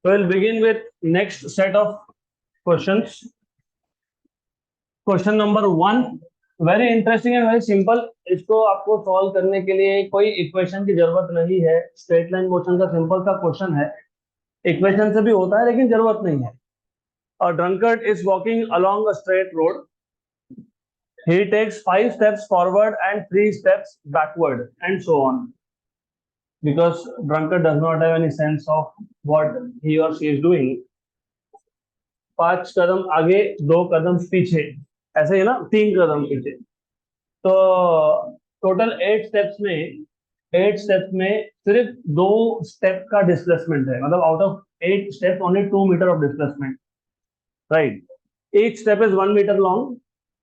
So we'll begin with next set of questions. Question number 1 very interesting and very simple. इसको आपको solve करने के लिए कोई इक्वेशन की जरूरत नहीं है. स्ट्रेट लाइन मोशन का सिंपल सा क्वेश्चन है. इक्वेशन से भी होता है लेकिन जरूरत नहीं है. A drunkard is walking along a straight road. He takes 5 steps forward and 3 steps backward and so on. Because drunkard does not have any sense of what he or she is doing. 5 कदम आगे 2 कदम पीछे, ऐसे ही ना, 3 कदम पीछे. तो total 8 steps में सिर्फ 2 step का displacement है. मतलब out of 8 steps only 2 metre of displacement, right. Each step is 1 metre long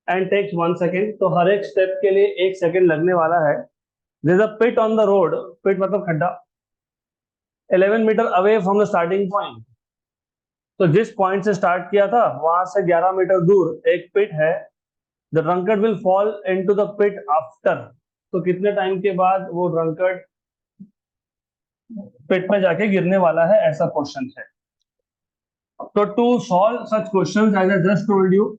and takes 1 second. तो हर एक स्टेप के लिए 1 सेकेंड लगने वाला है. There is a pit on the road. Pit मतलब खड्डा. 11 metre away from the starting point. तो जिस पॉइंट से स्टार्ट किया था वहां से 11 मीटर दूर एक पिट है. The drunkard will fall into the pit after. तो कितने टाइम के बाद वो ड्रंकर्ड पिट में जाके गिरने वाला है, ऐसा क्वेश्चन है. तो to solve such questions as I just told you,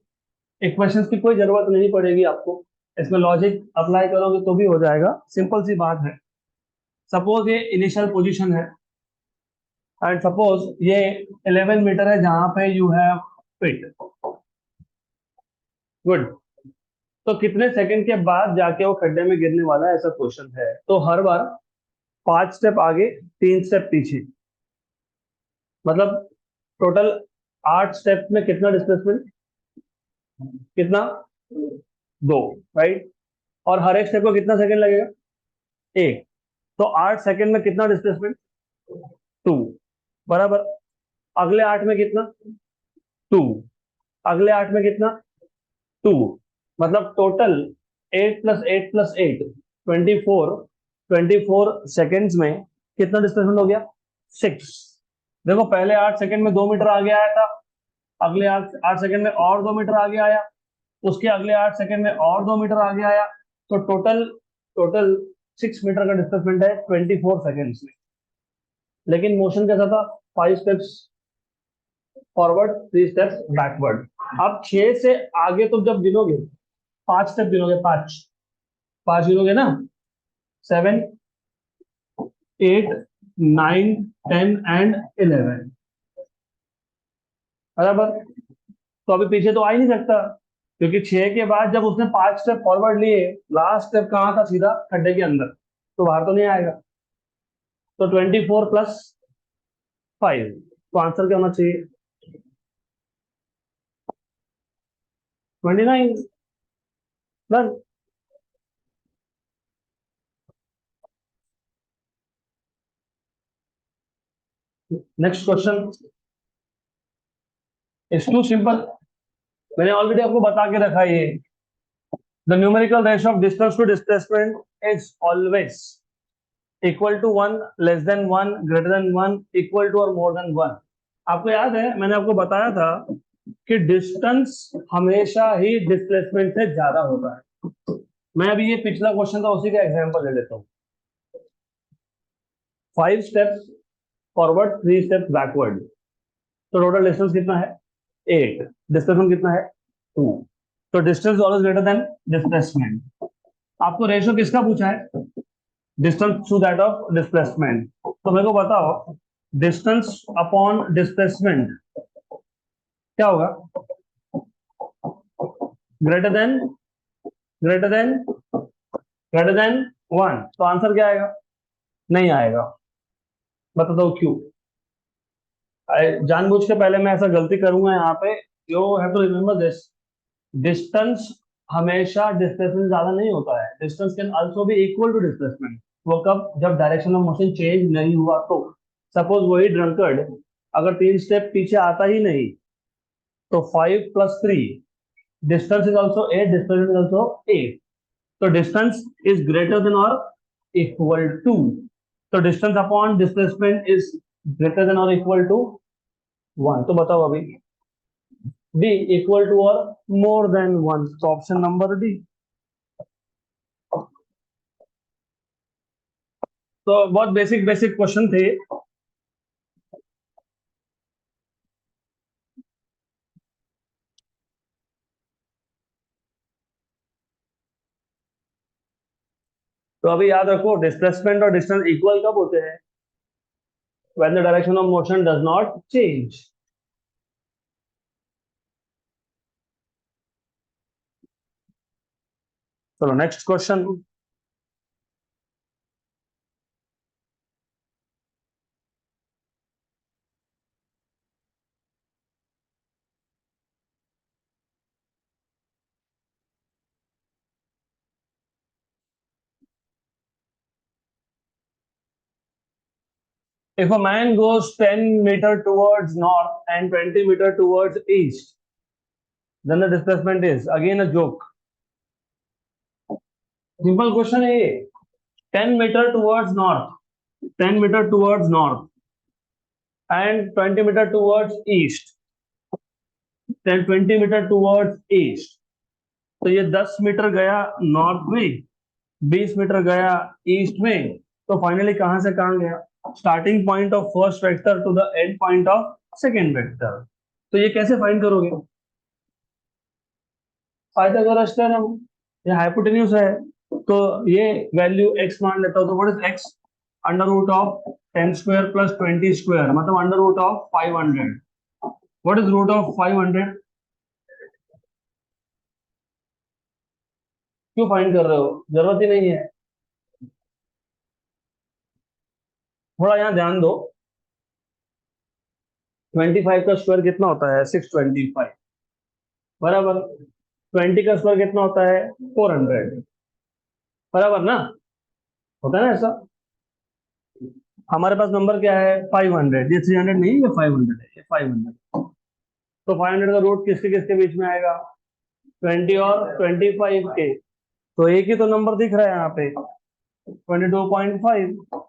equations की कोई जरूरत नहीं पड़ेगी आपको. इसमें लॉजिक अप्लाई करोगे तो भी हो जाएगा. सिंपल सी बात है. सपोज ये इनिशियल पोजीशन है एंड सपोज ये 11 मीटर है जहां पे यू हैव पिट. गुड. तो कितने सेकंड के बाद जाके वो खड्डे में गिरने वाला है, ऐसा क्वेश्चन है. तो हर बार 5 स्टेप आगे 3 स्टेप पीछे, मतलब टोटल 8 स्टेप में कितना डिस्प्लेसमेंट, कितना, 2, राइट. और हर एक स्टेप को कितना सेकंड लगेगा, 1. तो 8 सेकंड में कितना डिस्प्लेसमेंट, 2, बराबर. अगले 8 में कितना, 2. अगले 8 में कितना, 2. मतलब टोटल 8 प्लस 8 प्लस 8 24 सेकेंड्स में कितना डिस्प्लेसमेंट हो गया, 6. देखो पहले 8 सेकंड में 2 मीटर आगे आया था. अगले 8 सेकंड में और 2 मीटर आगे आया. उसके अगले 8 सेकंड में और 2 मीटर आगे आया. तो टोटल टोटल 6 मीटर का डिस्प्लेसमेंट है 24 सेकेंड्स में. लेकिन मोशन कैसा था, 5 स्टेप्स फॉरवर्ड 3 स्टेप्स बैकवर्ड. अब 6 से आगे तो जब गिनोगे 5 स्टेप गिनोगे, 5 गिनोगे ना, 7 8 9 10 एंड 11, बराबर. तो अभी पीछे तो आ ही नहीं सकता क्योंकि 6 के बाद जब उसने 5 स्टेप फॉरवर्ड लिए, लास्ट स्टेप कहाँ था, सीधा खड्डे के अंदर. तो बाहर तो नहीं आएगा. तो 24 प्लस 5. तो आंसर क्या होना चाहिए, 29. Done. Next question is too simple. मैंने ऑलरेडी आपको बता के रखा है ये. The numerical ratio of distance to displacement is always equal to 1, less than 1, greater than 1, equal to और मोर देन 1. आपको याद है मैंने आपको बताया था कि डिस्टेंस हमेशा ही डिस्प्लेसमेंट से ज्यादा होता है. मैं अभी ये पिछला क्वेश्चन था उसी का एग्जांपल ले लेता हूँ. 5 स्टेप्स फॉरवर्ड 3 स्टेप्स बैकवर्ड. तो टोटल डिस्टेंस कितना है, 8. डिस्प्लेसमेंट कितना है, 2. तो distance always greater than displacement. आपको रेशियो किसका पूछा है, distance to that of displacement. तो मेरे को बताओ डिस्टेंस अपॉन डिस्प्लेसमेंट क्या होगा, greater than greater than greater than 1. तो आंसर क्या आएगा, नहीं आएगा. बता दो क्यों. जानबूझ के पहले मैं ऐसा गलती करूंगा यहाँ पे. You have to remember this. Distance हमेशा डिस्प्लेसमेंट ज्यादा नहीं होता है. Distance can also be equal to displacement. वो कब, जब डायरेक्शन ऑफ मोशन चेंज नहीं हुआ. तो सपोज वही ड्रंकर्ड अगर 3 स्टेप पीछे आता ही नहीं, तो 5 plus 3, distance is also 8, displacement is also 8. तो डिस्टेंस इज ग्रेटर देन और इक्वल टू. तो distance upon displacement is greater than और इक्वल टू 1. तो बताओ अभी, डी इक्वल टू और मोर देन 1. तो ऑप्शन नंबर डी. तो बहुत बेसिक बेसिक क्वेश्चन थे. तो अभी याद रखो डिस्प्लेसमेंट और डिस्टेंस इक्वल कब होते हैं? When the direction of motion does not change. चलो next question. If a man goes 10 meter towards north and 20 meter towards east, then the displacement is again a joke. Simple question है ये। 10 meter towards north, 10 meter towards north and 20 meter towards east, then 20 meter towards east. तो ये 10 metre गया north में, 20 metre गया east में, तो finally कहां से कहां गया? Starting point of first vector to the end point of second vector. तो ये कैसे फाइंड करोगे? पाइथागोरस थ्योरम, ये हाइपोटेन्यूज है, तो ये वैल्यू x मान लेता हूं, तो what is x? Under root of 10 square plus 20 square, मतलब under root of 500। What is root of 500? क्यों फाइंड कर रहे हो? जरूरत ही नहीं है। थोड़ा यहाँ ध्यान दो। 25 का स्क्वायर कितना होता है? 625, बराबर। 20 का स्क्वायर कितना होता है? 400, बराबर ना? होता है ना ऐसा? हमारे पास नंबर क्या है? 500। ये 300 नहीं, ये 500 है, ये 500। तो 500 का रूट किसके किसके बीच में आएगा? 20 और 25 के। तो एक ही तो नंबर दिख रहा है यहाँ पे, 22.5।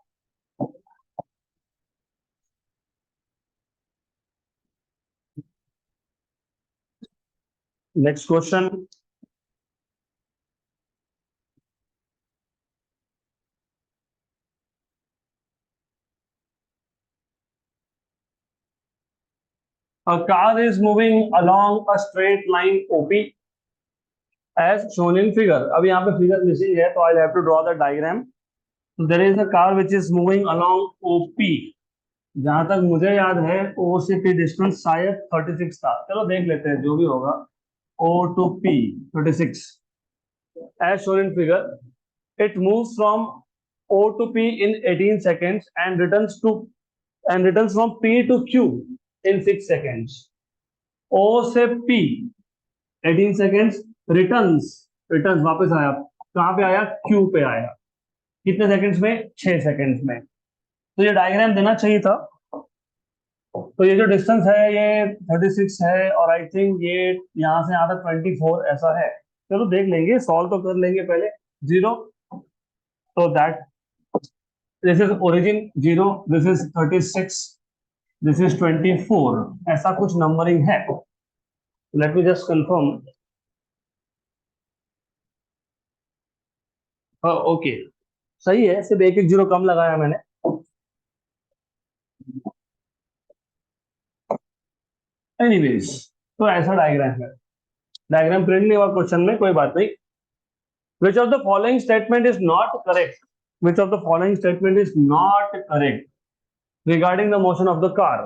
Next question. A car is moving along a straight line OP as shown in figure. अब यहाँ पे फिगर मिसिंग है, तो I have to draw the diagram. There is a car which is moving along OP। जहां तक मुझे याद है O से P डिस्टेंस शायद 36 था, चलो देख लेते हैं जो भी होगा। O to P 36 as shown in figure. It moves from O to P in 18 seconds and returns from P to Q in 6 seconds. O से P 18 सेकेंड्स, रिटर्न्स रिटर्न्स वापस आया, कहां पे आया? Q पे आया। कितने सेकंड्स में? 6 सेकंड्स में। तो ये डायग्राम देना चाहिए था। तो ये जो डिस्टेंस है ये 36 है, और आई थिंक ये यहाँ से यहाँ तक 24 ऐसा है। चलो देख लेंगे, सॉल्व तो कर लेंगे पहले। 0, तो that this is origin 0, this is 36, this is 24, ऐसा कुछ नंबरिंग है। Let me just confirm. Okay, सही है, सिर्फ एक एक जीरो कम लगाया मैंने। एनीवेज, तो ऐसा डायग्राम है। डायग्राम प्रिंट नहीं हुआ क्वेश्चन में, कोई बात नहीं। Which of the following statement is not correct? Which of the following statement is not correct regarding the motion of the car?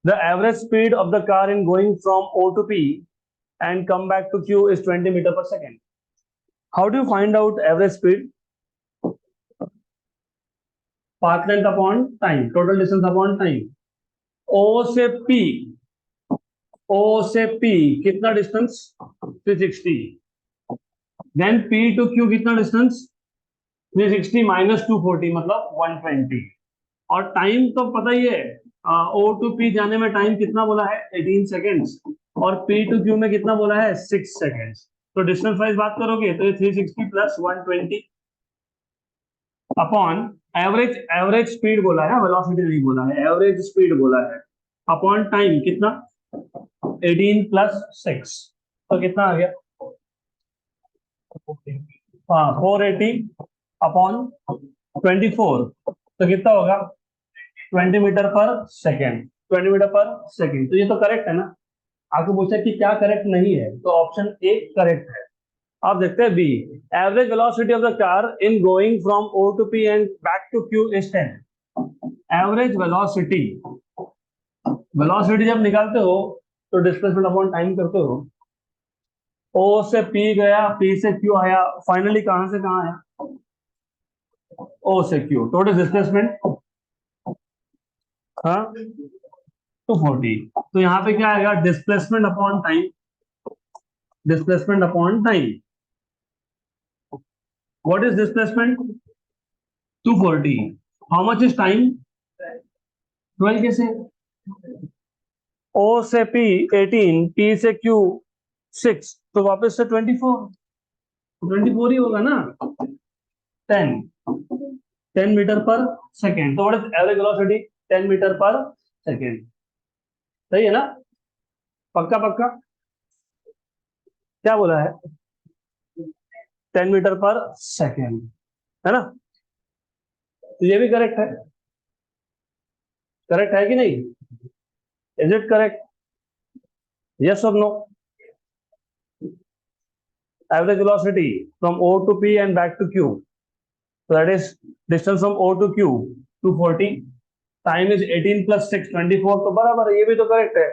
The average speed of the car in going from O to P and come back to Q is 20 meter per second. How do you find out average speed? Path length upon time, total distance upon time। O से P, O से P कितना distance? 360। Then P to Q कितना distance? 360 minus 240 मतलब 120। और time तो पता ही है, O to P जाने में टाइम कितना बोला है? 18 सेकेंड्स। और P टू Q में कितना बोला है? 6 सेकेंड्स। तो डिस्टेंस वाइज बात करोगे तो ये 360 plus 120 upon average, average speed बोला है, वेलोसिटी नहीं बोला है, एवरेज स्पीड बोला है, अपॉन टाइम कितना? 18 प्लस 6, तो कितना आ गया? हाँ, 480 अपॉन 24, तो कितना होगा? 20 मीटर पर सेकेंड, 20 मीटर पर सेकेंड। तो ये तो करेक्ट है ना? आपको पूछा कि क्या करेक्ट नहीं है, तो ऑप्शन ए करेक्ट है। आप देखते हैं B, average velocity of the car in going from O to P and back to Q is 10। Average velocity, velocity जब निकालते हो तो डिस्प्लेसमेंट अपॉन टाइम करते हो। ओ से पी गया, पी से क्यू आया, फाइनली कहां से कहां आया, ओ से क्यू। टोटल डिस्प्लेसमेंट हाँ 240। तो यहाँ पे क्या आएगा, displacement upon time, displacement upon time. What is displacement? 240। How much is time? 12 कैसे? ओ से पी 18, पी से क्यू 6, तो वापस से 24, 24 ही होगा ना। 10, 10 मीटर पर सेकेंड। तो what is average velocity? 10 metre पर सेकेंड। सही है ना? पक्का पक्का? क्या बोला है? 10 मीटर पर सेकेंड, है ना? तो ये भी करेक्ट है। करेक्ट है कि नहीं? Is it correct? यस और no? Average velocity from O to P and back to Q. So that is distance from O to Q 240. Time is 18 plus 6 24, तो बराबर है, ये भी तो करेक्ट है।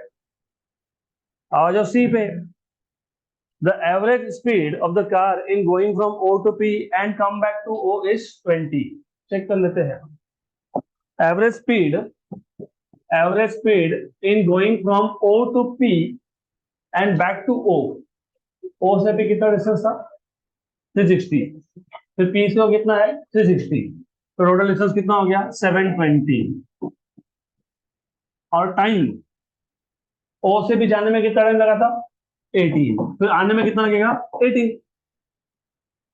आ जाओ सी पे। The average speed of the car in going from O to P and come back to O is 20. Check कर लेते हैं। Average speed, average speed in going from O to P and back to O. O से P कितना distance था? 360। फिर P से कितना है? 360। तो टोटल डिस्टेंस कितना हो गया? 720। और टाइम, ओ से भी जाने में कितना टाइम लगा था? 18। फिर आने में कितना लगेगा? 18।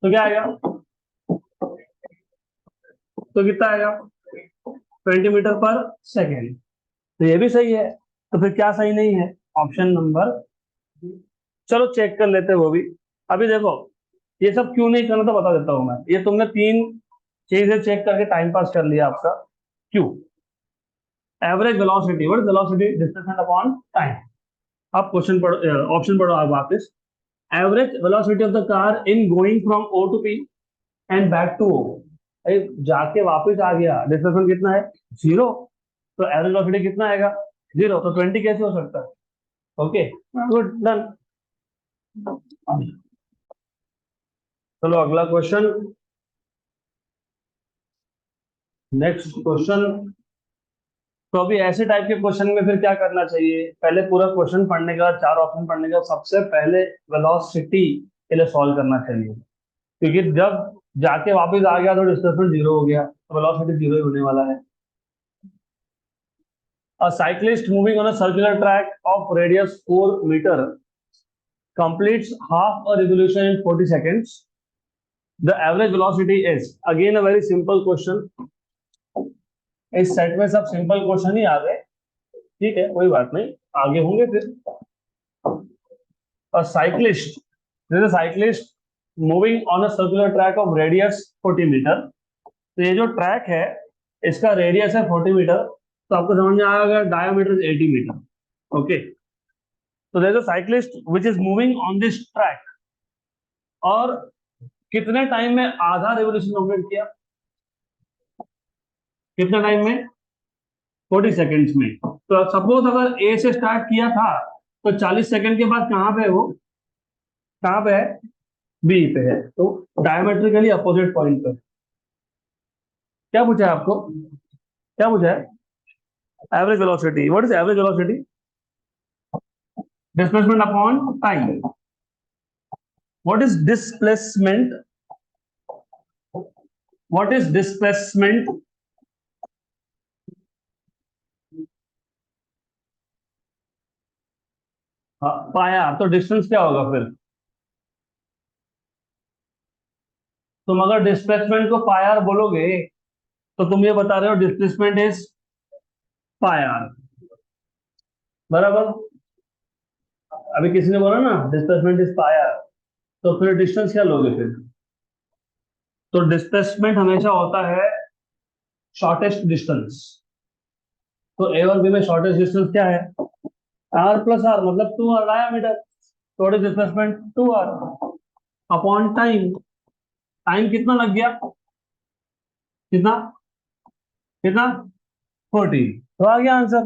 तो क्या आएगा? तो कितना आएगा? 20 मीटर पर सेकेंड। तो ये भी सही है। तो फिर क्या सही नहीं है? Option number. चलो चेक कर लेते हैं वो भी। अभी देखो, ये सब क्यों नहीं करना तो बता देता हूं मैं। ये तुमने तीन चीजें चेक करके टाइम पास कर लिया आपका। क्यों? Average velocity, what is velocity? Distance upon time. अब क्वेश्चन पढ़ो, ऑप्शन पढ़ो आप वापस। Average velocity of the car in going from O to P and back to O. जाके वापस आ गया, डिस्प्लेसमेंट कितना है? 0। तो एवरेज वेलोसिटी कितना आएगा? 0। तो 20 कैसे हो सकता है? Okay, good, done. चलो अगला क्वेश्चन, नेक्स्ट क्वेश्चन। तो अभी ऐसे टाइप के क्वेश्चन में फिर क्या करना चाहिए? पहले पूरा क्वेश्चन पढ़ने के बाद, चार ऑप्शन पढ़ने के बाद, सबसे पहले वेलोसिटी के लिए सॉल्व करना चाहिए। क्योंकि जब जाके वापस आ गया तो डिस्प्लेसमेंट 0 हो गया, तो वेलोसिटी 0 ही होने वाला है। A cyclist moving on a circular track of radius 4 meter completes half a revolution in 40 seconds. The average velocity is, again a very simple question. इस सेट में सब सिंपल क्वेश्चन ही आ गए, ठीक है, कोई बात नहीं, आगे होंगे फिर। A cyclist, there is a cyclist moving on a circular track of radius 40 meter. तो ये जो ट्रैक है इसका रेडियस है 40 मीटर। तो आपको समझ में आएगा डायमीटर इज 80 मीटर। ओके, तो there is a cyclist which is moving on this track, और कितने टाइम में आधा रेवोल्यूशन कंप्लीट किया? कितने टाइम में? 40 सेकंड्स में। तो सपोज अगर ए से स्टार्ट किया था तो 40 सेकंड के बाद कहां पे है वो? कहां पे है? बी पे है। तो डायमेट्रिकली अपोजिट पॉइंट पे। क्या पूछा है आपको? क्या पूछा है? Average velocity. What is average velocity? Displacement upon time. What is displacement? What is displacement? पाया। तो डिस्टेंस क्या होगा फिर? तुम अगर डिस्प्लेसमेंट को पाया बोलोगे तो तुम ये बता रहे हो डिस्प्लेसमेंट इज पाया, बराबर। अभी किसी ने बोला ना डिस्प्लेसमेंट इज पाया, तो फिर डिस्टेंस क्या लोगे फिर? तो डिस्प्लेसमेंट हमेशा होता है शॉर्टेस्ट डिस्टेंस। तो ए और बी में शॉर्टेस्ट डिस्टेंस क्या है? आर प्लस आर, मतलब 2 R diameter. Total displacement 2 R. Upon time. Time कितना लग गया, कितना कितना 40। तो आ गया आंसर।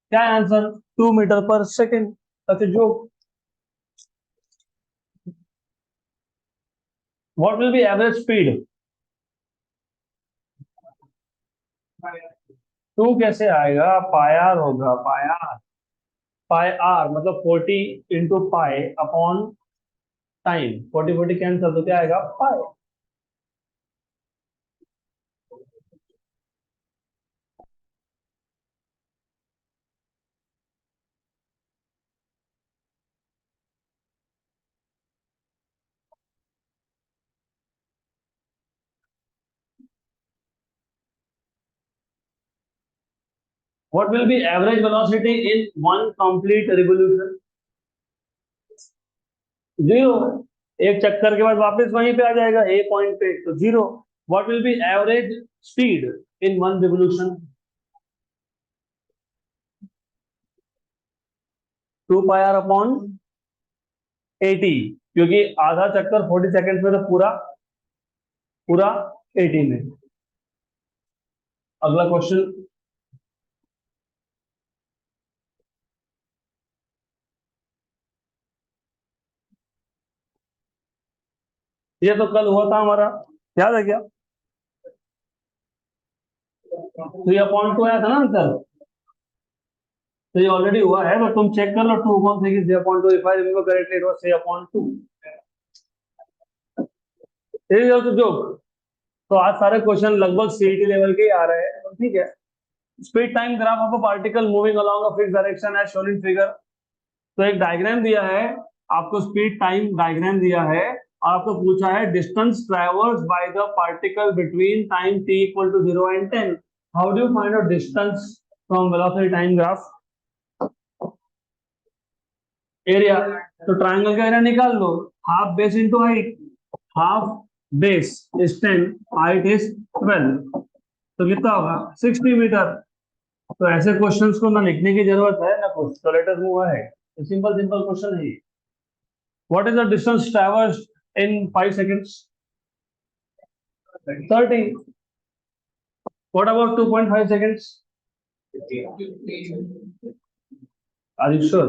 क्या है आंसर? 2 मीटर पर सेकेंड। अच्छा जो what will be average speed? टू कैसे आएगा? पायार होगा, पायार। पाई आर मतलब 40 into pi upon time. 40 40 cancel, तो क्या आएगा? Pi. What will be average velocity in one complete revolution? Zero. एक चक्कर के बाद वापस वहीं पे आ जाएगा, ए पॉइंट पे, तो zero. What will be average speed in one revolution? 2 pi R upon 80, क्योंकि आधा चक्कर 40 सेकेंड में, तो पूरा पूरा 80 में। अगला क्वेश्चन। ये तो कल हुआ था हमारा, याद है क्या? 3/2 आया था ना आंसर। तो ये ऑलरेडी हुआ है, तो तुम चेक कर लो 2/3 3/2। If I remember correctly it was 3/2। Is also joke. तो आज सारे क्वेश्चन लगभग सीईटी लेवल के ही आ रहे हैं, तो ठीक है। Speed time graph of a particle moving along a fixed direction as shown in figure. तो एक डायग्राम दिया है आपको, स्पीड टाइम डायग्राम दिया है, और आपको पूछा है distance traverse by the particle between time t equal to 0 and 10। How do you find out distance from velocity time graph? Area. तो ट्राइंगल का एरिया निकाल लो। Half base into height. Half base is 10, height is 12, तो कितना होगा? 60 metre. तो ऐसे questions को ना लिखने की जरूरत है ना कुछ, तो let us move ahead. Simple simple question है। What is the distance traverse in 5 seconds? 30। What about 2.5 seconds? Are you sure?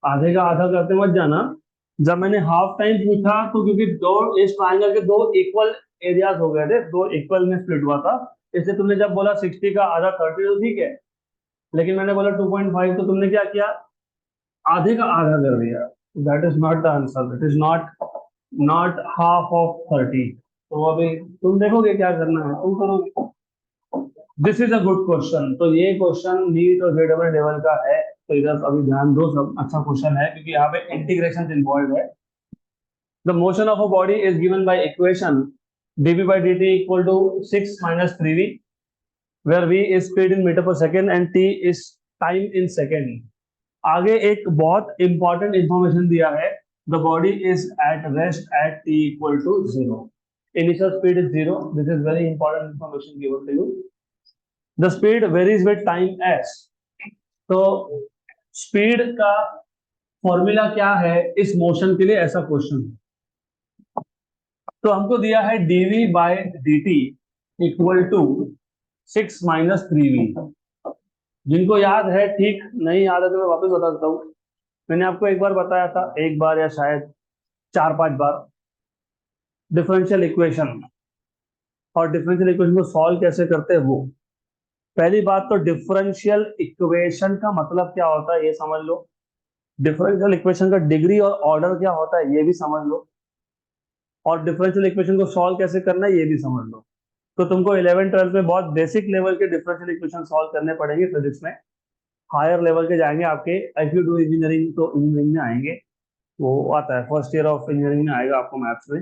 आधे का आधा करते मत जाना। जब मैंने हाफ टाइम पूछा, तो क्योंकि दो, इस ट्रायंगल के दो इक्वल एरियाज हो गए थे, दो इक्वल में स्प्लिट हुआ था, इसलिए तुमने जब बोला 60 का आधा 30, तो ठीक है। लेकिन मैंने बोला 2.5, तो तुमने क्या किया? आधे का आधा कर दिया। That is not the answer, that is not not half of 30। तो अभी तुम देखोगे क्या करना है, तुम करोगे। This is a good question. तो ये क्वेश्चन नीट और जेडबल लेवल का है, तो इधर अभी ध्यान दो, सब अच्छा क्वेश्चन है, क्योंकि यहाँ पे इंटीग्रेशन इन्वॉल्व है। The motion of a body is given by equation dv by dt equal to 6 minus 3v, where v is speed in meter per second and t is time in second. आगे एक बहुत important information दिया है, the body is at rest at t equal to 0. Initial speed is 0. This is very important information given to you. The speed varies with time s. तो speed का formula क्या है इस मोशन के लिए, ऐसा क्वेश्चन। तो हमको दिया है dv by dt equal to 6 - 3v। जिनको याद है ठीक, नहीं याद है तो मैं वापस बता देता हूँ। मैंने आपको एक बार बताया था, एक बार या शायद 4 5 बार, डिफरेंशियल इक्वेशन। और डिफरेंशियल इक्वेशन को सॉल्व कैसे करते हैं वो। पहली बात तो डिफरेंशियल इक्वेशन का मतलब क्या होता है ये समझ लो। डिफरेंशियल इक्वेशन का डिग्री और ऑर्डर क्या होता है ये भी समझ लो। और डिफरेंशियल इक्वेशन को सॉल्व कैसे करना है ये भी समझ लो। तो तुमको 11 12 में बहुत बेसिक लेवल के डिफरेंशियल इक्वेशन सॉल्व करने पड़ेंगे फिजिक्स में। हायर लेवल के जाएंगे आपके, इफ यू डू इंजीनियरिंग तो इंजीनियरिंग में आएंगे, वो आता है फर्स्ट ईयर ऑफ इंजीनियरिंग में आएगा आपको मैथ्स में।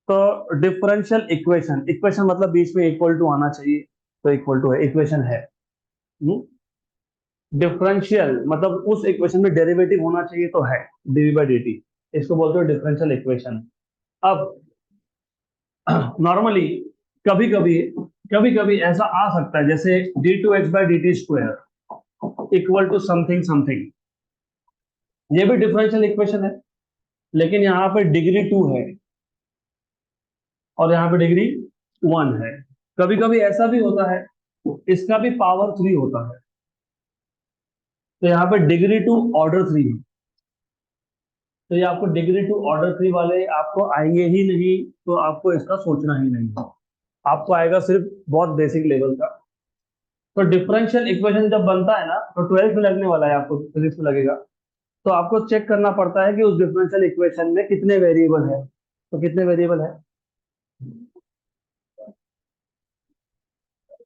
तो डिफरेंशियल इक्वेशन, इक्वेशन मतलब बीच में इक्वल टू आना चाहिए, तो इक्वल टू है, इक्वेशन है। डिफरेंशियल मतलब उस इक्वेशन में डेरिवेटिव होना चाहिए, तो है डीवी बाई डी टी। इसको बोलते हो डिफरेंशियल इक्वेशन। अब नॉर्मली कभी कभी कभी कभी ऐसा आ सकता है, जैसे D two X by D T square. Equal to something something. ये भी डिफरेंशियल इक्वेशन है, लेकिन यहाँ पे डिग्री 2 है और यहाँ पे डिग्री 1 है। कभी कभी ऐसा भी होता है, इसका भी पावर 3 होता है, तो यहाँ पे डिग्री 2 ऑर्डर 3 है। तो ये आपको डिग्री 2 ऑर्डर 3 वाले आपको आएंगे ही नहीं, तो आपको इसका सोचना ही नहीं है। आपको आएगा सिर्फ बहुत बेसिक लेवल का। तो डिफरेंशियल इक्वेशन जब बनता है ना, तो 12th में लगने वाला है, आपको फिजिक्स में लगेगा। तो आपको चेक करना पड़ता है कि उस डिफरेंशियल इक्वेशन में कितने वेरिएबल है। तो कितने वेरिएबल है?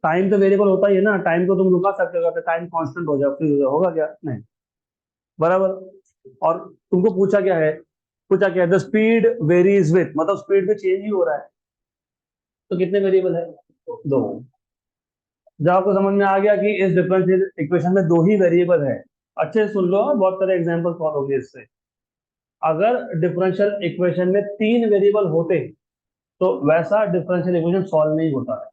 टाइम तो वेरिएबल होता ही है ना, टाइम को तुम रुका सकते हो, टाइम कांस्टेंट हो जाए फिर होगा क्या? नहीं। बराबर। और तुमको पूछा क्या है, द स्पीड वेरीज विथ, मतलब स्पीड में चेंज ही हो रहा है। तो कितने वेरिएबल है? दो। जब आपको समझ में आ गया कि इस डिफरेंशियल इक्वेशन में दो ही वेरिएबल है, अच्छे से सुन लो, बहुत सारे एग्जांपल सॉल्व होंगे इससे। अगर डिफरेंशियल इक्वेशन में तीन वेरिएबल होते, तो वैसा डिफरेंशियल इक्वेशन सॉल्व नहीं होता है।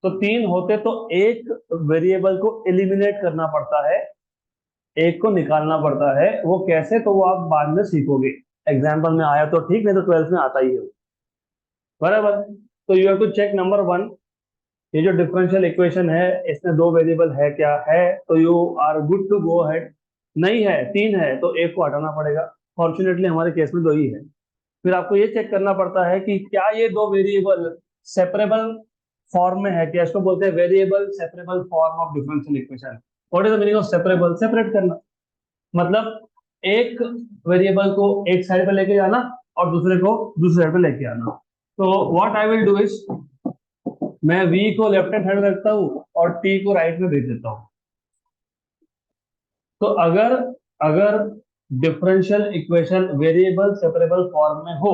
तो तीन होते तो एक वेरिएबल को एलिमिनेट करना पड़ता है, एक को निकालना पड़ता है। वो कैसे, तो वो आप बाद में सीखोगे। एग्जाम्पल में आया तो ठीक, नहीं तो 12th में आता ही है। बराबर। तो you have to check number 1, ये जो डिफरेंशियल इक्वेशन है इसमें दो वेरिएबल है क्या? है, तो you are good to go ahead. नहीं है, तीन है, तो एक को हटाना पड़ेगा। फॉर्चुनेटली हमारे केस में दो ही है। फिर आपको ये चेक करना पड़ता है कि क्या ये दो वेरिएबल सेपरेबल फॉर्म में है क्या? इसको बोलते हैं variable separable form of differential equation. What is the meaning of separable? Separate करना, मतलब एक वेरिएबल को एक साइड पे लेके जाना और दूसरे को दूसरी साइड पे लेके आना। तो what I will do is, मैं v को लेफ्ट हैंड साइड में रखता हूँ और t को राइट में भेज देता हूँ। तो अगर अगर differential equation variable separable form में हो,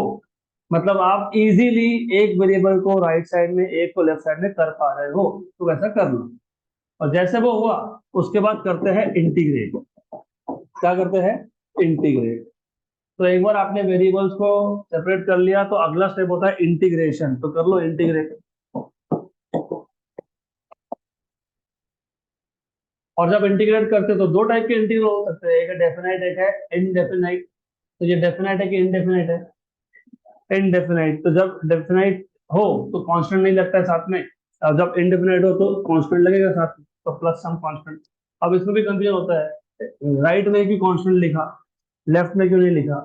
मतलब आप इजीली एक वेरिएबल को राइट साइड में एक को लेफ्ट साइड में कर पा रहे हो, तो वैसा कर लो। और जैसे वो हुआ, उसके बाद करते हैं इंटीग्रेट। क्या करते हैं? इंटीग्रेट। तो एक बार आपने वेरिएबल्स को सेपरेट कर लिया, तो अगला स्टेप होता है इंटीग्रेशन। तो कर लो इंटीग्रेट। और जब इंटीग्रेट करते हैं तो दो टाइप के इंटीग्रल हो सकते हैं, एक है डेफिनाइट, एक है इनडेफिनाइट। तो ये डेफिनाइट है कि इनडेफिनाइट है? इनडेफिनाइट। तो जब डेफिनाइट हो तो कांस्टेंट नहीं लगता है साथ में, और जब इनडेफिनाइट हो तो कांस्टेंट लगेगा साथ में, तो प्लस सम कांस्टेंट। अब इसमें भी कंफ्यूजन होता है, राइट में क्यों कांस्टेंट लिखा, लेफ्ट में क्यों नहीं लिखा?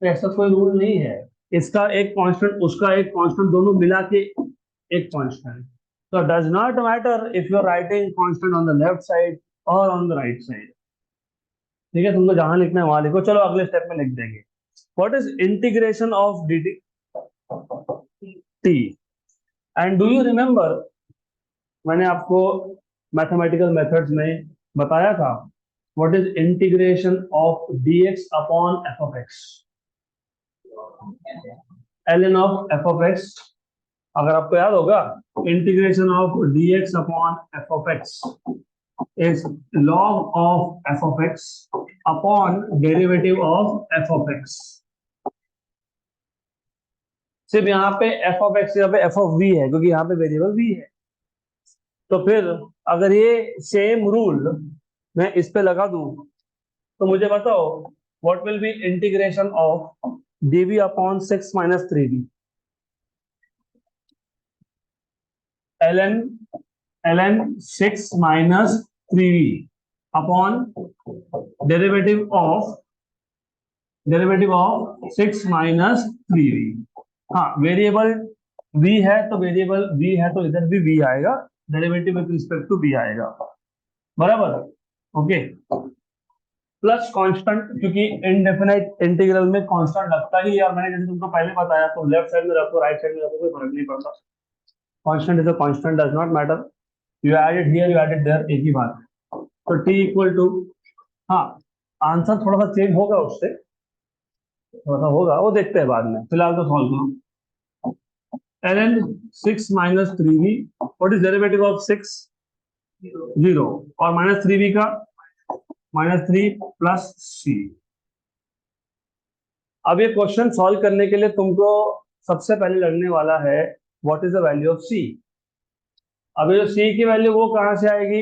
तो ऐसा कोई रूल नहीं है। इसका एक कांस्टेंट, उसका एक कांस्टेंट, दोनों मिला के एक कांस्टेंट। तो does not matter if you are writing constant on the left side और ऑन द राइट साइड। ठीक है, तुमको जहां लिखना है वहां लिखो। चलो अगले स्टेप में लिख देंगे। What is integration of D T? And do you remember, मैंने आपको मैथमेटिकल मेथड्स में बताया था, what is integration of dx upon F of x? ln of F of x, अगर आपको याद होगा, integration of dx upon F of x is log of F of x upon derivative of F of x. सिर्फ यहाँ पे F of x, यहाँ पे F of we है, क्योंकि यहाँ पे वेरिएबल वी है। तो फिर अगर ये सेम रूल मैं इस पे लगा दूं, तो मुझे बताओ what will B integration of dv upon 6 minus 3v। ln ln 6 minus 3v upon derivative of 6 minus 3v। हाँ, वेरिएबल v है तो वेरिएबल v है तो इधर भी v आएगा, derivative with respect to v आएगा। बराबर। ओके। प्लस कांस्टेंट, क्योंकि इनडेफिनाइट इंटीग्रल में कांस्टेंट लगता ही है, और मैंने जैसे तुमको पहले बताया, तो लेफ्ट साइड में रखो राइट साइड में रखो, कोई फर्क नहीं पड़ता। Constant is a constant, does not matter, you add it here, you add it there, एक ही बात है। तो t इक्वल टू, हाँ, आंसर थोड़ा सा चेंज होगा उससे, थोड़ा सा होगा, वो देखते हैं बाद में, फिलहाल तो सॉल्व करो। ln 6 minus 3v, what is derivative of 6? 0, और माइनस 3v का -3 प्लस c। अब ये क्वेश्चन सॉल्व करने के लिए तुमको सबसे पहले लगने वाला है what is the value of c। अब ये जो c की वैल्यू वो कहां से आएगी?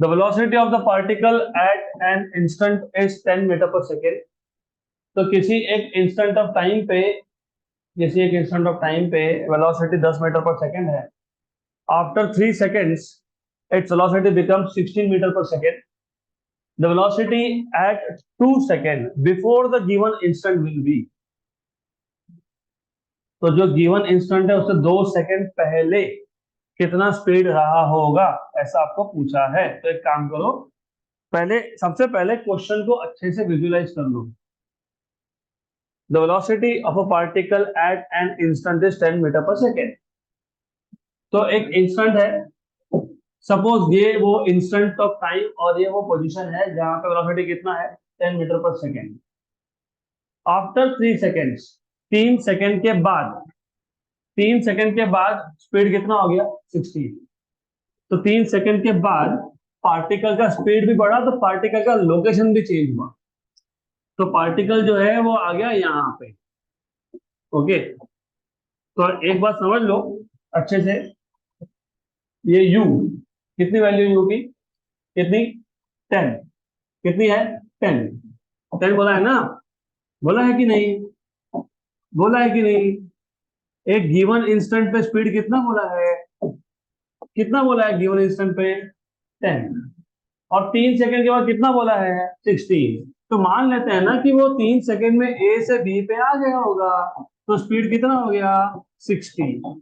The velocity of the particle at an instant is 10 metre पर सेकेंड। तो किसी एक इंस्टेंट ऑफ टाइम पे वेलोसिटी 10 मीटर पर सेकेंड है। After 3 seconds its velocity becomes 16 metre पर second. The velocity at 2 second before the given instant will be. तो जो गिवन इंस्टेंट है उससे 2 सेकेंड पहले कितना स्पीड रहा होगा, ऐसा आपको पूछा है। तो एक काम करो, सबसे पहले क्वेश्चन को अच्छे से विजुलाइज कर लो। The velocity of a particle at an instant is 10 metre पर सेकेंड। तो एक इंस्टेंट है, सपोज ये वो इंस्टेंट ऑफ टाइम और ये वो पोजीशन है जहां पे वेलोसिटी कितना है, 10 मीटर पर सेकेंड। आफ्टर 3 सेकेंड्स, 3 सेकेंड के बाद स्पीड कितना हो गया, 16। तो 3 सेकेंड के बाद पार्टिकल का स्पीड भी बढ़ा, तो पार्टिकल का लोकेशन भी चेंज हुआ। तो पार्टिकल जो है वो आ गया यहाँ पे। ओके, तो एक बात समझ लो अच्छे से, ये u कितनी वैल्यू u की, कितनी, 10। कितनी है, 10। 10 बोला है ना, बोला है कि नहीं, बोला है कि नहीं। एक गिवन इंस्टेंट पे स्पीड कितना बोला है, कितना बोला है गिवन इंस्टेंट पे, 10। और 3 सेकंड के बाद कितना बोला है, 16। तो मान लेते हैं ना कि वो 3 सेकंड में ए से बी पे आ गया होगा, तो स्पीड कितना हो गया, 60।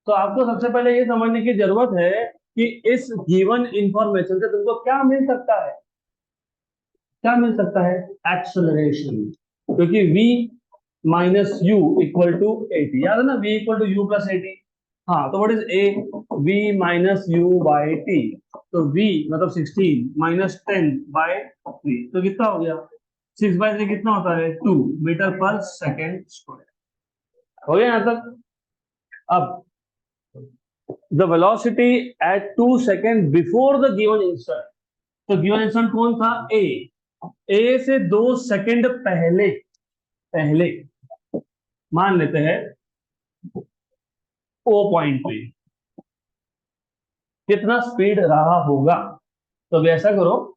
तो आपको सबसे पहले ये समझने की जरूरत है कि इस गिवन इंफॉर्मेशन से तुमको क्या मिल सकता है, क्या मिल सकता है, एक्सेलरेशन। क्योंकि v minus U equal to 80, याद है ना, v equal to you plus 80। हाँ, तो what is a, v minus U by T. तो v मतलब 16 माइनस 10 बाय 3, तो कितना हो गया, 6/3 कितना होता है, 2 मीटर पर सेकेंड स्क्वायर। हो गया यहाँ तक। अब the velocity at 2 second before the given instant. तो गिवन इंस्टेंट कौन था, ए से 2 सेकेंड पहले, पहले मान लेते हैं ओ पॉइंट पे कितना स्पीड रहा होगा। तो वैसा करो,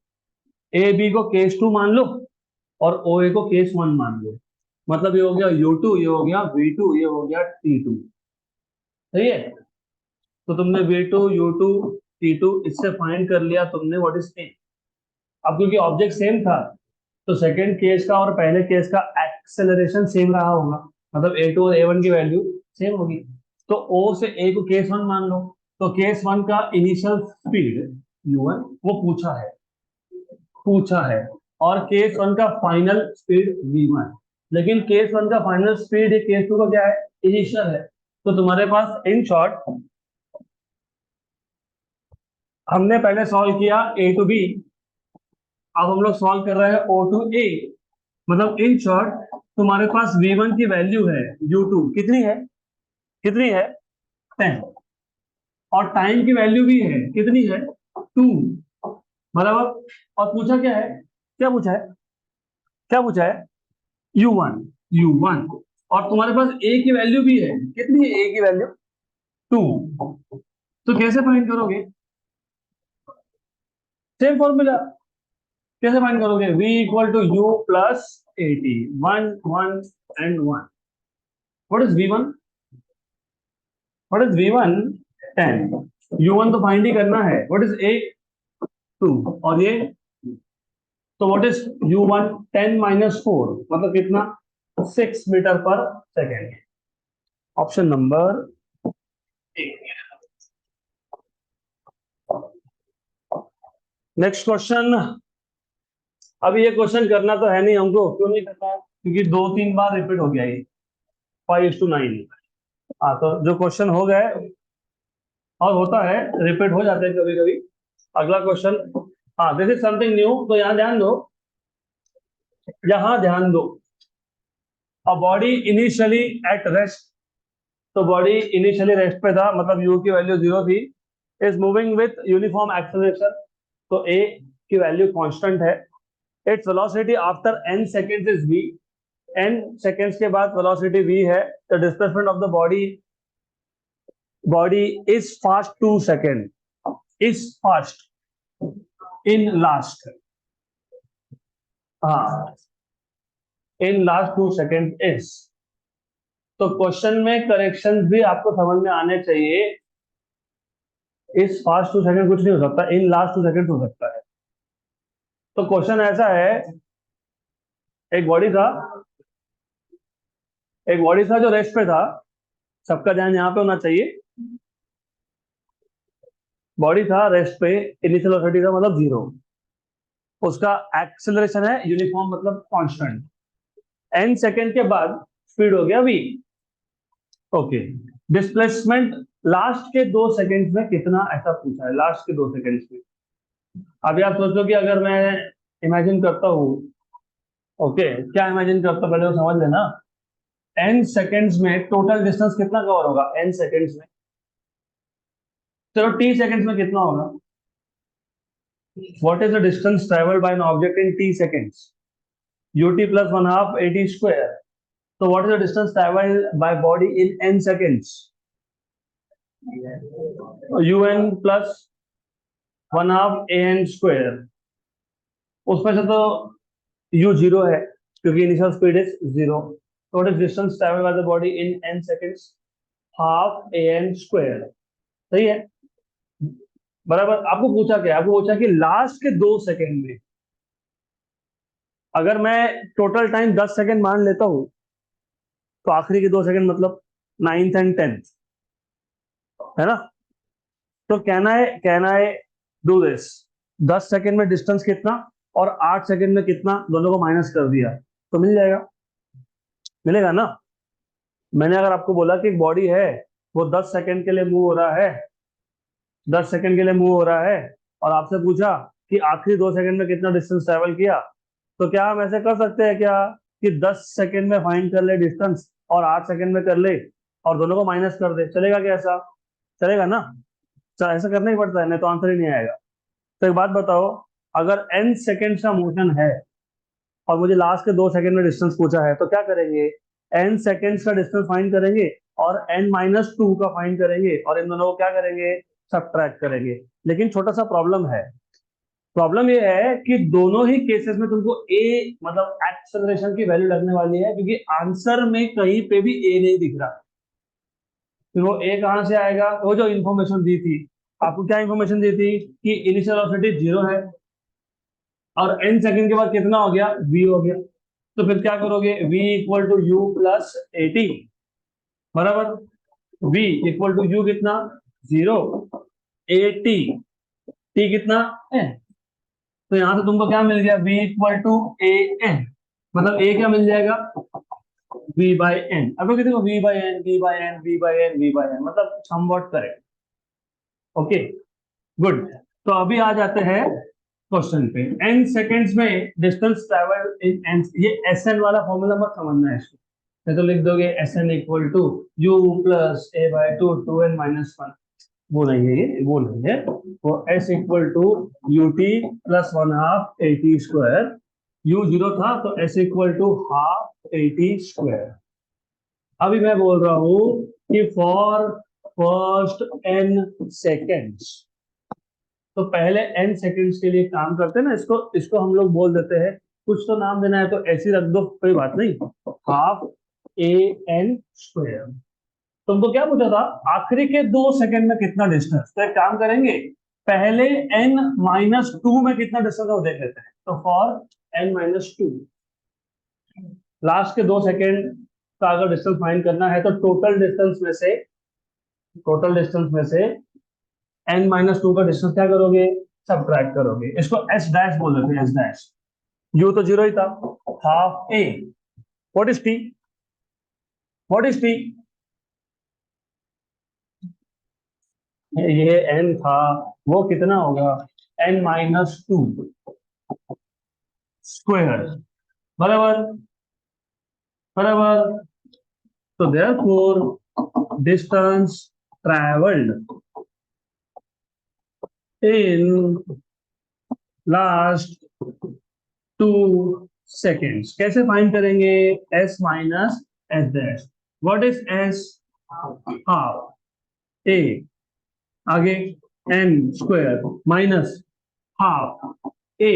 ए बी को केस 2 मान लो और ओ ए को केस 1 मान लो। मतलब ये हो गया u2, ये हो गया v2, ये हो गया t2। सही है। तो तुमने v2 u2 t2 इससे फाइंड कर लिया तुमने व्हाट इज ए। अब क्योंकि ऑब्जेक्ट सेम था, तो सेकंड केस का और पहले केस का एक्सेलरेशन सेम रहा होगा, मतलब a2 और a1 की वैल्यू सेम होगी। तो o से a को केस 1 मान लो। तो केस 1 का इनिशियल स्पीड u1 वो पूछा है, और केस 1 का फाइनल स्पीड v1। लेकिन केस 1 का फाइनल स्पीड केस 2 का क्या है, इनिशियल है। तो तुम्हारे पास इन शॉर्ट, हमने पहले सॉल्व किया a टू b, अब हम लोग सॉल्व कर रहे हैं o टू a। मतलब इन शॉर्ट तुम्हारे पास v1 की वैल्यू है u2 कितनी है, कितनी है, 10। और टाइम की वैल्यू भी है, कितनी है, 2 बराबर। और पूछा क्या है, क्या पूछा है, क्या पूछा है, u1। और तुम्हारे पास a की वैल्यू भी है, कितनी है a की वैल्यू, 2। तो कैसे फाइंड करोगे, सेम फॉर्मूला, कैसे फाइंड करोगे, v equal to u plus 80, 1 1 and 1। What is v1, what is v1, 10। u1 तो फाइंड ही करना है, व्हाट इज a, 2। और ये, तो व्हाट इज u1, 10 माइनस 4 मतलब कितना, 6 मीटर पर second. Option number 1। Next question. अब ये क्वेश्चन करना तो है नहीं हमको, क्यों नहीं करना है, क्योंकि 2-3 बार रिपीट हो गया ये, 5:9। हाँ, तो जो क्वेश्चन हो गए, और होता है रिपीट हो जाते हैं कभी कभी। अगला क्वेश्चन, हाँ दिस इज समथिंग न्यू, तो यहाँ ध्यान दो, यहाँ ध्यान दो। A body initially at rest, तो बॉडी इनिशियली रेस्ट पे था, मतलब u की वैल्यू 0 थी, is moving with uniform acceleration. तो a की वैल्यू कांस्टेंट है। Its velocity after n seconds is v, n seconds के बाद वेलोसिटी v है। The displacement of the body is fast 2 second is fast in last, हाँ, in last 2 second is. तो question में correction भी आपको समझ में आने चाहिए। इस फास्ट 2 सेकेंड कुछ नहीं हो सकता, इन लास्ट 2 सेकेंड हो सकता है। तो क्वेश्चन ऐसा है, एक बॉडी था, एक बॉडी था जो रेस्ट पे था। सबका ध्यान यहाँ पे होना चाहिए। बॉडी था रेस्ट पे, इनिशियल वेलोसिटी था मतलब 0, उसका एक्सेलरेशन है यूनिफॉर्म मतलब कांस्टेंट, n सेकेंड के बाद स्पीड हो गया v। ओके, डिस्प्लेसमेंट लास्ट के 2 सेकेंड में कितना, ऐसा पूछा है, लास्ट के 2 सेकेंड में। अभी आप सोचो कि अगर मैं इमेजिन करता हूँ, ओके, क्या इमेजिन करता हूँ पहले तो समझ लेना। n सेकेंड्स में टोटल डिस्टेंस कितना कवर होगा, n सेकेंड्स में, चलो t सेकेंड्स में कितना होगा। What is the distance travelled by an object in t seconds, ut plus 1/2 at square. So what is the distance traveled by body in n seconds? un plus 1/2 an square. उसमें से तो u 0 है क्योंकि initial speed is 0। So what is distance traveled by the body in n seconds? Half an square। सही है, बराबर। आपको पूछा क्या, आपको पूछा कि लास्ट के 2 सेकेंड में, अगर मैं टोटल टाइम 10 सेकेंड मान लेता हूं तो आखिरी के 2 सेकेंड मतलब 9th एंड 10th, है ना। तो कहना है डू दिस, 10 सेकेंड में डिस्टेंस कितना और 8 सेकेंड में कितना, दोनों को माइनस कर दिया तो मिल जाएगा, मिलेगा ना। मैंने अगर आपको बोला कि एक बॉडी है, वो 10 सेकेंड के लिए मूव हो रहा है, 10 सेकेंड के लिए मूव हो रहा है, और आपसे पूछा कि आखिरी 2 सेकेंड में कितना डिस्टेंस ट्रेवल किया, तो क्या हम ऐसे कर सकते हैं क्या कि 10 सेकेंड में फाइंड कर ले डिस्टेंस और 8 सेकेंड में कर ले और दोनों को माइनस कर दे, चलेगा क्या ऐसा, चलेगा ना। ऐसा करना ही पड़ता है, नहीं तो आंसर ही नहीं आएगा। तो एक बात बताओ, अगर n सेकेंड का मोशन है और मुझे लास्ट के 2 सेकेंड में डिस्टेंस पूछा है तो क्या करेंगे, n सेकेंड्स का डिस्टेंस फाइंड करेंगे और n-2 का फाइंड करेंगे और इन दोनों को क्या करेंगे, सबट्रैक्ट करेंगे। लेकिन छोटा सा प्रॉब्लम है, प्रॉब्लम ये है कि दोनों ही केसेस में तुमको a मतलब एक्सेलरेशन की वैल्यू लगने वाली है, क्योंकि आंसर में कहीं पे भी a नहीं दिख रहा। फिर वो a कहां से आएगा, वो जो इन्फॉर्मेशन दी थी आपको, क्या इन्फॉर्मेशन दी थी कि इनिशियल वेलोसिटी 0 है और n सेकंड के बाद कितना हो गया, v हो गया। तो फिर क्या करोगे, v equal to you plus AT, बराबर। v इक्वल टू यू कितना, 0, एटी, t कितना n। तो यहां से तुमको क्या मिल गया, v equal to a n, मतलब a क्या मिल जाएगा, v बाई एन। अब कितने को v by n, v by n, v by n, v by n, मतलब समवॉट करेक्ट। Okay, good. तो अभी आ जाते हैं क्वेश्चन पे। n सेकेंड्स में डिस्टेंस ट्रेवल इन n, ये SN वाला फॉर्मूला मत समझना है इसको, नहीं तो लिख दोगे SN equal to you plus a by two, 2n-1, वो नहीं है, ये वो नहीं है, वो S equal to u t plus 1/2 at square, u 0 था तो S equal to half at square. अभी मैं बोल रहा हूं कि फॉर फर्स्ट n सेकेंड्स, तो पहले n सेकेंड्स के लिए काम करते हैं ना, इसको इसको हम लोग बोल देते हैं, कुछ तो नाम देना है तो ऐसे ही रख दो, कोई बात नहीं, हाफ ए एन स्क्वायर। तुमको क्या पूछा था, आखिरी के 2 सेकेंड में कितना डिस्टेंस, तो एक काम करेंगे, पहले n-2 में कितना डिस्टेंस है वो देख लेते हैं। तो फॉर n-2, लास्ट के 2 सेकेंड का अगर डिस्टेंस फाइंड करना है तो टोटल डिस्टेंस में से n-2 का डिस्टेंस क्या करोगे, सबट्रैक्ट करोगे। इसको s डैश बोल देते हैं, s डैश। u तो 0 ही था, half a, what is t, what is t, ये n था, वो कितना होगा, n-2 स्क्वायर, बराबर, बराबर। तो therefore distance travelled in last 2 seconds कैसे फाइंड करेंगे, s minus S dash. What is s, half a, आगे N square minus half A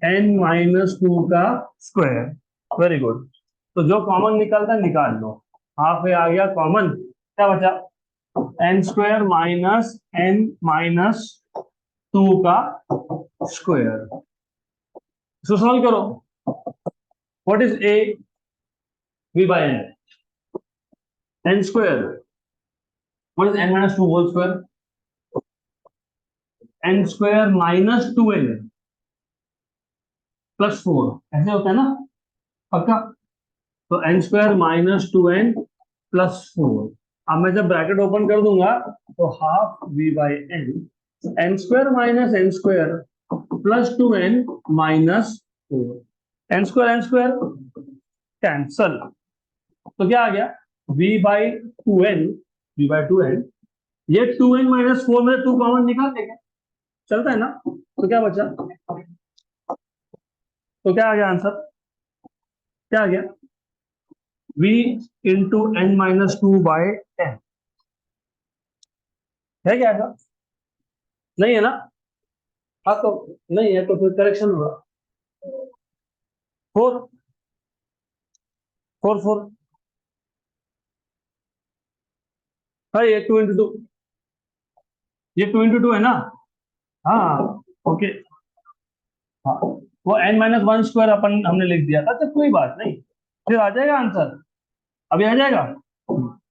N minus two का स्क्वायर। Very good. तो जो कॉमन निकलता है निकाल लो। हाफ ए आ गया कॉमन, क्या बचा? N square minus n minus two का स्क्वायर। इसको सॉल्व करो। What is a? V by n. N square, what is n minus two whole square? N square minus two n plus four, ऐसे होता है ना? पक्का? तो n square minus two n plus four. अब मैं जब ब्रैकेट ओपन कर दूंगा तो half v by n, n square minus n square plus two n minus four. N square cancel, तो क्या आ गया? V by two n, v by two n, ये टू एन माइनस फोर में two common निकाल देंगे, चलता है ना? तो क्या बचा? तो क्या आ गया आंसर? क्या आ गया? v into n minus two by ten. है क्या ऐसा? नहीं है ना? हाँ तो नहीं है तो फिर करेक्शन होगा। Four, four four. हाँ ये टू इंटू टू, ये टू इंटू टू है ना? हाँ ओके। हाँ वो एन माइनस वन स्क्वायर अपन हमने लिख दिया था, तो कोई बात नहीं, फिर आ जाएगा आंसर। अभी आ जाएगा,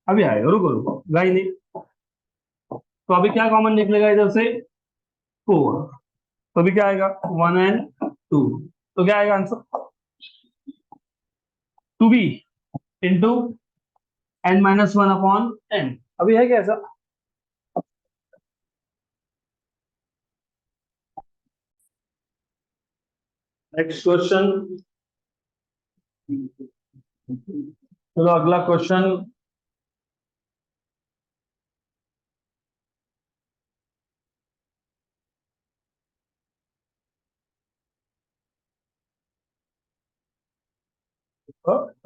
अभी आएगा, रुको रुको गाई नहीं। तो अभी क्या कॉमन निकलेगा इधर से? फोर। तो अभी क्या आएगा? One and two. तो क्या आएगा answer? Two b into n minus one upon n. अभी है क्या ऐसा? Next question. चलो अगला question.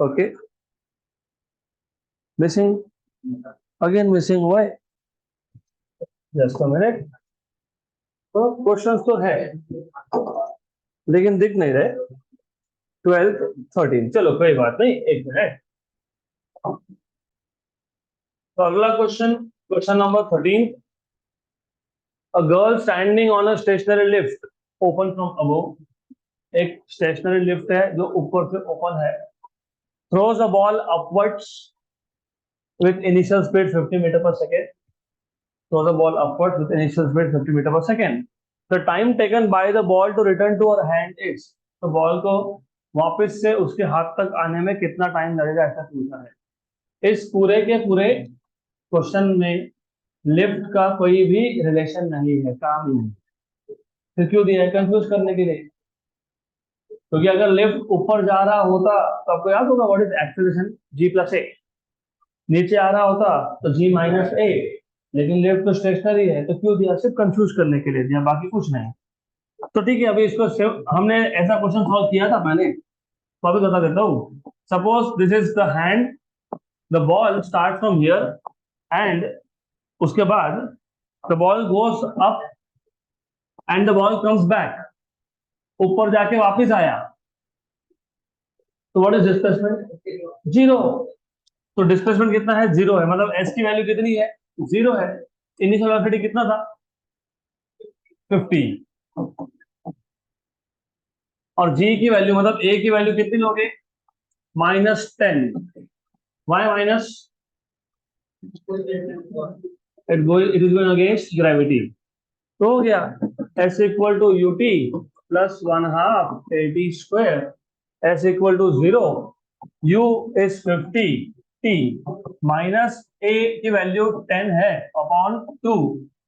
Okay, missing, again missing, why? Just a minute. तो क्वेश्चंस तो है लेकिन दिख नहीं रहे। ट्वेल्थ, थर्टीन, चलो कोई बात नहीं, एक मिनट। तो अगला question, question number 13। A girl standing on a stationary lift open from above. एक स्टेशनरी लिफ्ट है जो ऊपर से ओपन है। Throws a ball upwards with initial speed 50 meter per second. Throw the ball upwards with initial speed 50 meter per second. The time taken by the ball to return to her hand is, तो ball को वापस से उसके हाथ तक आने में कितना टाइम लगेगा, ऐसा पूछा है। इस पूरे के पूरे क्वेश्चन में लिफ्ट का कोई भी रिलेशन नहीं है, काम ही नहीं। फिर क्यों दिया है? कंफ्यूज करने के लिए। क्योंकि अगर लिफ्ट ऊपर जा रहा होता तो आपको याद होगा what is acceleration? G plus a. नीचे आ रहा होता तो जी माइनस ए। लेकिन लेफ्ट तो स्टेशनरी है, तो क्यों दिया? सिर्फ कंफ्यूज करने के लिए दिया, बाकी कुछ नहीं। तो ठीक है, अभी इसको हमने ऐसा क्वेश्चन सॉल्व किया था मैंने, तो अभी बता देता हूँ। Suppose this is the hand, the ball start from here and उसके बाद the ball goes up and the ball comes back, ऊपर जाके वापिस आया, तो व्हाट इज डिस्प्लेसमेंट? जीरो। तो डिस्प्लेसमेंट कितना है? जीरो है, मतलब एस की वैल्यू कितनी है? जीरो है। इनिशियल वेलोसिटी कितना था? 50। और जी की वैल्यू मतलब ए की वैल्यू कितनी लोगे? -10। Why minus? It is going against gravity. तो हो गया s equal to u t plus one half a t square. S equal to zero, u is 50, t minus a की वैल्यू 10 है अपॉन 2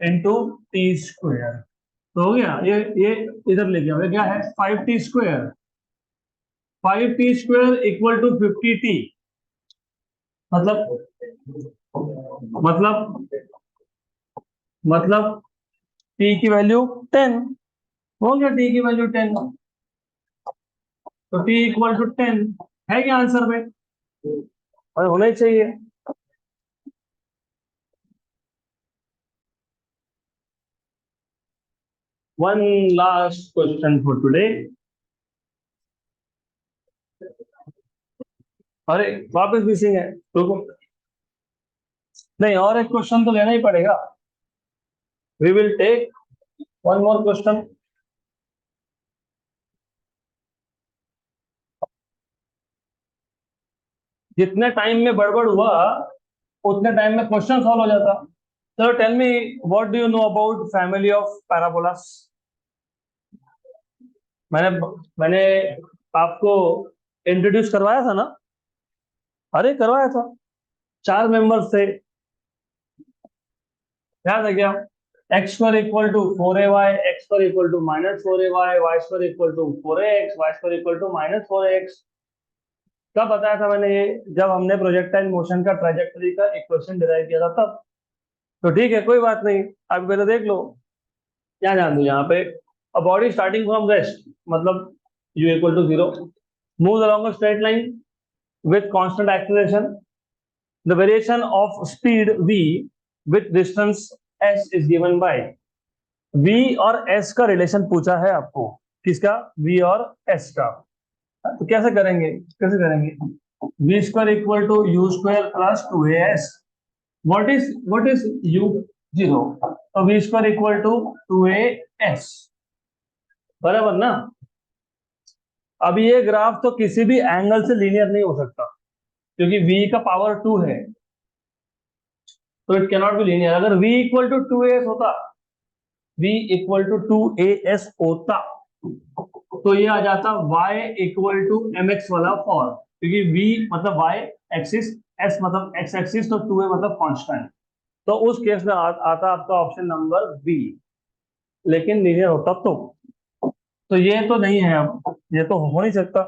इंटू टी स्क्वायर। तो हो गया ये इधर लेके आओ, क्या है? 5t square. 5t square equal to 50t। मतलब मतलब मतलब t की वैल्यू 10। हो गया t की वैल्यू 10, तो t इक्वल टू 10 है क्या आंसर में? और होना ही चाहिए। One last question for today. अरे वापस मिसिंग है, रुको। नहीं, और एक क्वेश्चन तो लेना ही पड़ेगा। We will take one more question. जितने टाइम में बड़बड़ हुआ उतने टाइम में क्वेश्चन सॉल्व हो जाता। चलो tell me, what do you know about family of parabolas? मैंने मैंने आपको इंट्रोड्यूस करवाया था ना? अरे करवाया था। चार मेंबर्स थे, याद है क्या? X square equal to 4ay, x square equal to -4ay, y square equal to 4x, y square equal to -4x। कब बताया था मैंने ये? जब हमने प्रोजेक्टाइल मोशन का ट्राजेक्टरी का इक्वेशन डिराइव किया था तब। तो ठीक है, कोई बात नहीं। अब पहले देख लो क्या जान दो यहाँ पे। A body starting from rest, मतलब u equal to 0, move along a straight line with constant acceleration, the variation of speed v with distance s is given by. v और s का रिलेशन पूछा है आपको। किसका? v और s का। तो कैसे करेंगे, कैसे करेंगे? v square equal to u square plus 2as। What is u 0? तो v square equal to 2as, बराबर ना? अब ये ग्राफ तो किसी भी एंगल से लीनियर नहीं हो सकता, क्योंकि v का पावर 2 है, तो इट कैनॉट बी लीनियर। अगर v इक्वल टू 2as होता, v इक्वल टू 2as होता, तो ये आ जाता y इक्वल टू mx वाला फॉर्म, क्योंकि v मतलब y एक्सिस, s मतलब x एक्सिस, तो 2a मतलब कांस्टेंट। तो उस केस में आता आपका ऑप्शन नंबर बी। लेकिन लीनियर होता तो ये तो नहीं है, अब ये तो हो नहीं सकता।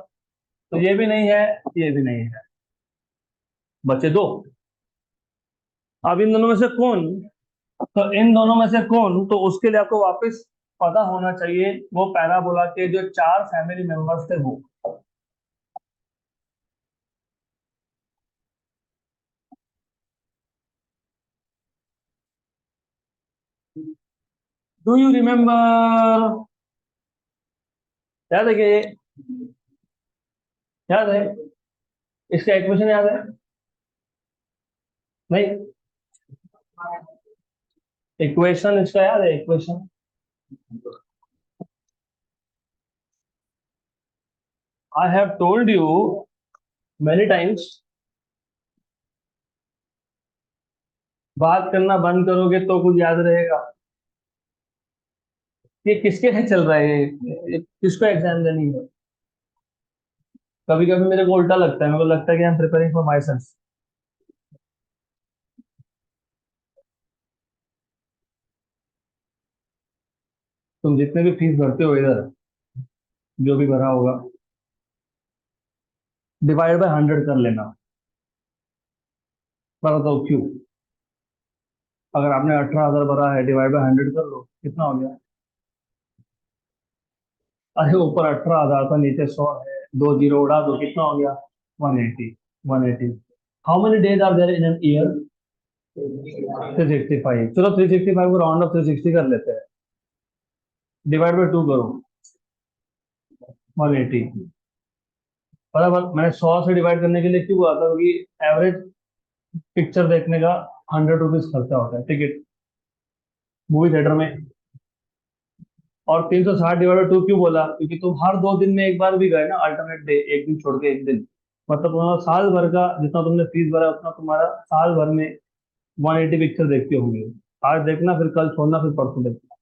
तो ये भी नहीं है, ये भी नहीं है, बचे दो। अब इन दोनों में से कौन? तो इन दोनों में से कौन, तो उसके लिए आपको वापस पता होना चाहिए वो पैराबोला के जो चार फैमिली मेंबर्स थे वो। Do you remember? याद है कि ये, याद है? इसका इक्वेशन याद है? नहीं, इक्वेशन इसका याद है? Equation I have told you many times. बात करना बंद करोगे तो कुछ याद रहेगा। ये किसके लिए चल रहा है ये किसको एग्जाम देनी है? कभी कभी मेरे को उल्टा लगता है, मेरे को लगता है कि I am preparing for my self. तुम जितने भी फीस भरते हो इधर, जो भी भरा होगा, डिवाइड बाय 100 कर लेना। मैं बताओ क्यों? अगर आपने 18,000 भरा है, डिवाइड बाय 100 कर लो, कितना हो गया? अरे ऊपर 18,000 था, नीचे 100 है, दो जीरो उड़ा दो, कितना हो गया? 180। 180। How many days are there in an year? 365। चलो 365 को राउंड ऑफ 360 कर लेते हैं, डिवाइड बाय 2 करो, 180। बराबर। मैंने 100 से डिवाइड करने के लिए क्यों बोला था? क्योंकि एवरेज पिक्चर देखने का 100 रुपीज खर्चा होता है टिकट मूवी थिएटर में। और 360 डिवाइड 2 क्यों बोला? क्योंकि तुम हर 2 दिन में एक बार भी गए ना, अल्टरनेट डे, एक दिन छोड़ के एक दिन, मतलब तुम्हारा साल भर का जितना तुमने फीस भरा उतना तुम्हारा साल भर में 180 पिक्चर देखते होंगे। आज देखना, फिर कल छोड़ना, फिर परसों देखना।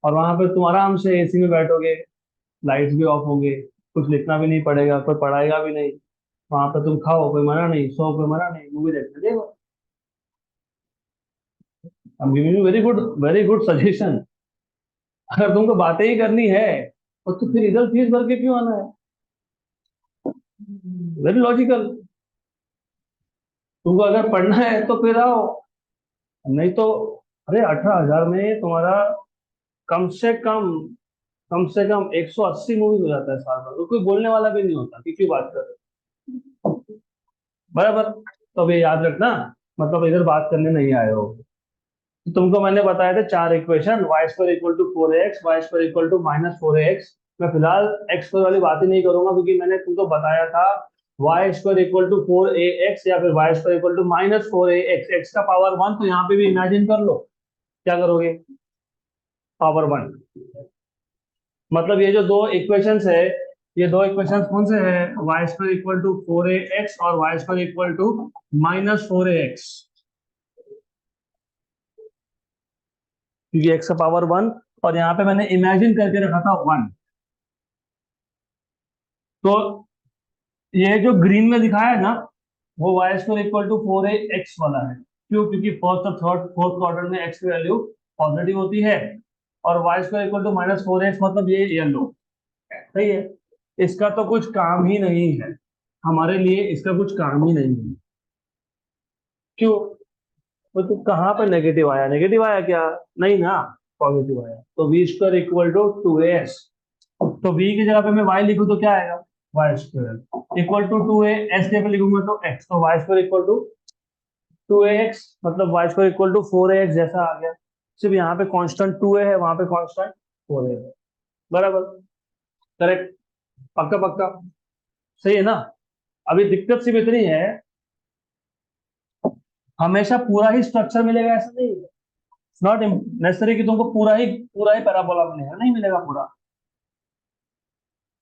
और वहां पर तुम आराम से एसी में बैठोगे, लाइट्स भी ऑफ होंगे, कुछ लिखना भी नहीं पड़ेगा, कोई पढ़ाएगा भी नहीं। वहां पर तुम खाओ, कोई मना नहीं, सो, कोई मना नहीं, मूवी देखते देखो। I am giving you very good suggestion. अगर तुमको बातें ही करनी है तो फिर इधर फीस भर के क्यों आना है? Very logical. तुमको अगर पढ़ना है तो फिर आओ, नहीं तो। अरे 18,000 में तुम्हारा कम से कम, कम से कम 180 मूवीज हो जाता है साल भर, तो कोई बोलने वाला भी नहीं होता कि क्यों बात कर रहे हो। बराबर। तो अब ये याद रखना, मतलब इधर बात करने नहीं आए हो। तुमको मैंने बताया था चार equation, y square equal to 4ax, वाई square equal to minus 4ax। मैं फिलहाल एक्स स्क्वायर वाली बात ही नहीं करूंगा, क्योंकि मैंने तुमको बताया था Y square equal to 4ax या फिर y square equal to minus 4ax, x का पावर वन, तो यहाँ पे भी इमेजिन कर लो। क्या करोगे? Power one. मतलब ये जो दो इक्वेशंस है, ये दो इक्वेशंस कौन से हैं? Y square equal to 4ax और y square equal to minus 4ax, क्योंकि एक्स का पावर वन और यहाँ पे मैंने इमेजिन करके रखा था वन। तो ये जो ग्रीन में दिखाया है ना, वो Y square equal to 4ax वाला है। क्यों? क्योंकि फर्स्ट और थर्ड फोर्थ क्वाड्रेंट में एक्स की वैल्यू पॉजिटिव होती है। और y square equal to minus 4ax मतलब ये येलो। सही है। इसका तो कुछ काम ही नहीं है, हमारे लिए इसका कुछ काम ही नहीं है। क्यों? तो कहाँ पर नेगेटिव आया? नेगेटिव आया क्या? नहीं ना, पॉजिटिव आया। तो we square equal to 2as। तो v की जगह पे मैं y लिखूं तो क्या आएगा? Y square equal to 2a, s जगह पे लिखूंगा तो x, तो Y square equal to 2ax, मतलब Y square equal to 4ax जैसा आ गया। सिर्फ यहाँ पे कांस्टेंट 2a है, वहां पे कांस्टेंट 4a है। बराबर? करेक्ट? पक्का पक्का? सही है ना? अभी दिक्कत सिर्फ इतनी है, हमेशा पूरा ही स्ट्रक्चर मिलेगा ऐसा नहीं है। नॉट नेसेसरी कि तुमको पूरा ही पैराबोला मिलेगा, नहीं मिलेगा पूरा।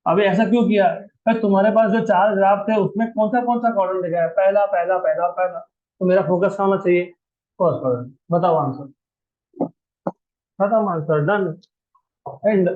अभी ऐसा क्यों किया? भाई तुम्हारे पास जो चार ग्राफ थे उसमें कौन सा क्वाड्रेंट दिखा है? पहला पहला पहला पहला। तो मेरा फोकस कहाँ होना चाहिए? First quadrant. बताओ आंसर। खत्म, आंसर डन। एंड।